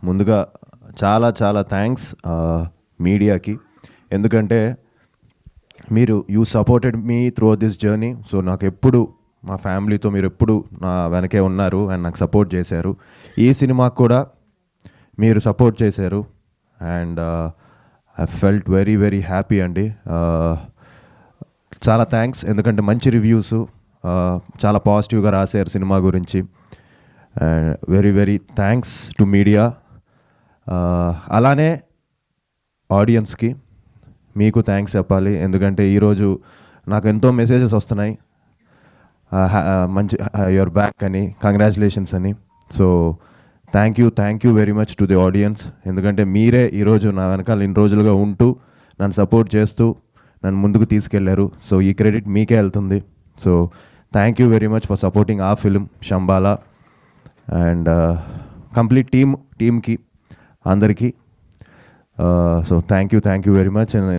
ముందుగా చాలా చాలా థ్యాంక్స్ మీడియాకి. ఎందుకంటే మీరు supported me through this journey. So నాకు ఎప్పుడు మా ఫ్యామిలీతో మీరు ఎప్పుడు నా వెనకే ఉన్నారు అండ్ నాకు సపోర్ట్ చేశారు. ఈ సినిమాకు కూడా మీరు సపోర్ట్ చేశారు and I felt very very happy అండి. చాలా థ్యాంక్స్. ఎందుకంటే మంచి రివ్యూస్ చాలా పాజిటివ్గా రాశారు సినిమా గురించి. Very very thanks to media. అలానే ఆడియన్స్కి మీకు థ్యాంక్స్ చెప్పాలి. ఎందుకంటే ఈరోజు నాకు ఎంతో మెసేజెస్ వస్తున్నాయి, మంచి యువర్ బ్యాక్ అని, కంగ్రాచులేషన్స్ అని. So thank you very much to the audience. ఎందుకంటే మీరే ఈరోజు నా వెనకాల ఇన్ని రోజులుగా ఉంటూ నన్ను సపోర్ట్ చేస్తూ నన్ను ముందుకు తీసుకెళ్లారు. సో ఈ క్రెడిట్ మీకే వెళ్తుంది. So thank you very much for supporting ఆ ఫిలిం శంబాలా అండ్ కంప్లీట్ టీమ్కి అందరికీ. So thank you very much.